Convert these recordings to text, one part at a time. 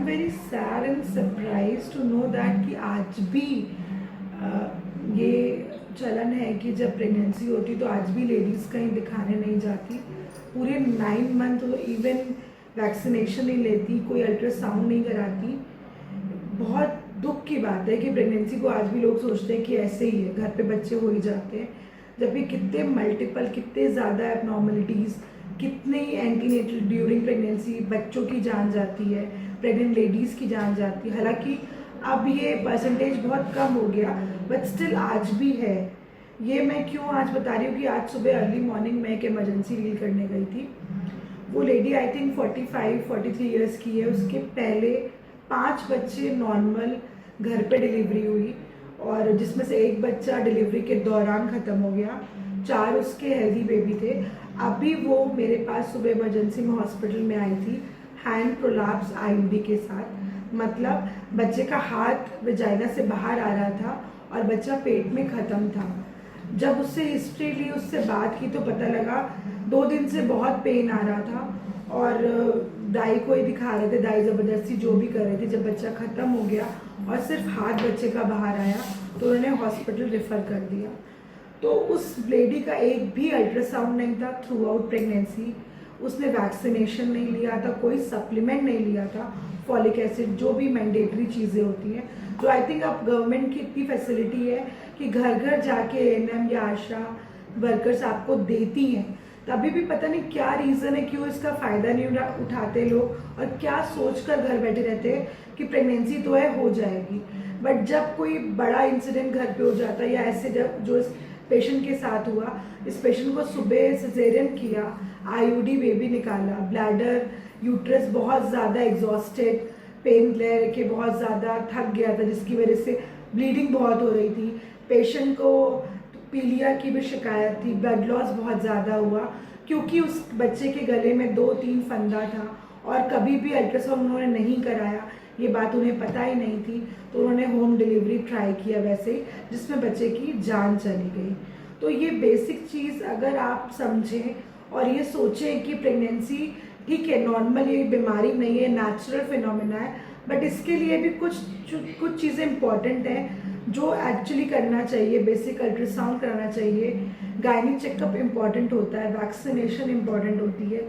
Very sad and surprise to know that कि आज भी ये चलन है कि जब प्रेगनेंसी होती तो आज भी लेडीज़ कहीं दिखाने नहीं जाती। पूरे 9 मंथ वो इवन वैक्सीनेशन नहीं लेती, कोई अल्ट्रासाउंड नहीं कराती। बहुत दुख की बात है कि प्रेगनेंसी को आज भी लोग सोचते हैं कि ऐसे ही है, घर पे बच्चे हो ही जाते हैं, जबकि कितने ज़्यादा एबनॉर्मलिटीज़, कितने एंटीनेटल ड्यूरिंग प्रेगनेंसी बच्चों की जान जाती है, प्रेग्नेंट लेडीज़ की जान जाती है। हालांकि अब ये परसेंटेज बहुत कम हो गया, बट स्टिल आज भी है। ये मैं क्यों आज बता रही हूँ कि आज सुबह अर्ली मॉर्निंग में एक इमरजेंसी डील करने गई थी। वो लेडी आई थिंक 45-43 ईयर्स की है। उसके पहले 5 बच्चे नॉर्मल घर पे डिलीवरी हुई, और जिसमें से एक बच्चा डिलीवरी के दौरान ख़त्म हो गया, 4 उसके हेल्दी बेबी थे। अभी वो मेरे पास सुबह इमरजेंसी में हॉस्पिटल में आई थी हैंड प्रोलैप्स आईयूडी के साथ। मतलब बच्चे का हाथ वेजाइना से बाहर आ रहा था और बच्चा पेट में ख़त्म था। जब उससे हिस्ट्री ली, उससे बात की, तो पता लगा 2 दिन से बहुत पेन आ रहा था और दाई को ही दिखा रहे थे, दाई ज़बरदस्ती जो भी कर रहे थे। जब बच्चा ख़त्म हो गया और सिर्फ हाथ बच्चे का बाहर आया तो उन्होंने हॉस्पिटल रेफ़र कर दिया। तो उस लेडी का एक भी अल्ट्रासाउंड नहीं था थ्रू आउट प्रेगनेंसी। उसने वैक्सीनेशन नहीं लिया था, कोई सप्लीमेंट नहीं लिया था, फॉलिक एसिड जो भी मैंडेटरी चीज़ें होती हैं, जो आई थिंक अब गवर्नमेंट की इतनी फैसिलिटी है कि घर घर जाके एएनएम या आशा वर्कर्स आपको देती हैं। तभी भी पता नहीं क्या रीज़न है, क्यों इसका फ़ायदा नहीं उठाते लोग, और क्या सोचकर घर बैठे रहते हैं कि प्रेगनेंसी तो है, हो जाएगी। बट जब कोई बड़ा इंसिडेंट घर पे हो जाता है, या ऐसे जब जो इस पेशेंट के साथ हुआ, इस पेशेंट को सुबह सिजेरियन किया, आईयूडी बेबी निकाला, ब्लैडर यूट्रस बहुत ज़्यादा एग्जॉस्टेड, पेन ले के बहुत ज़्यादा थक गया था, जिसकी वजह से ब्लीडिंग बहुत हो रही थी। पेशेंट को पीलिया की भी शिकायत थी, ब्लड लॉस बहुत ज़्यादा हुआ क्योंकि उस बच्चे के गले में 2-3 फंदा था, और कभी भी अल्ट्रासाउंड उन्होंने नहीं कराया, ये बात उन्हें पता ही नहीं थी। तो उन्होंने होम डिलीवरी ट्राई किया वैसे, जिसमें बच्चे की जान चली गई। तो ये बेसिक चीज़ अगर आप समझें और ये सोचें कि प्रेगनेंसी ठीक है, नॉर्मल ये बीमारी नहीं है, नेचुरल फिनोमेना है, बट इसके लिए भी कुछ चीज़ें इंपॉर्टेंट हैं जो एक्चुअली करना चाहिए। बेसिक अल्ट्रासाउंड कराना चाहिए, गायनिक चेकअप इम्पॉर्टेंट होता है, वैक्सीनेशन इम्पॉर्टेंट होती है,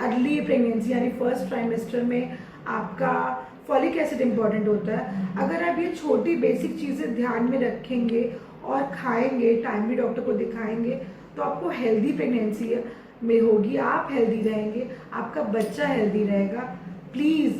अर्ली प्रेगनेंसी यानी फर्स्ट ट्राइमेस्टर में आपका फॉलिक एसिड इम्पॉर्टेंट होता है। अगर आप ये छोटी बेसिक चीज़ें ध्यान में रखेंगे और खाएंगे, टाइमली डॉक्टर को दिखाएंगे, तो आपको हेल्दी प्रेगनेंसी में होगी, आप हेल्दी रहेंगे, आपका बच्चा हेल्दी रहेगा। प्लीज़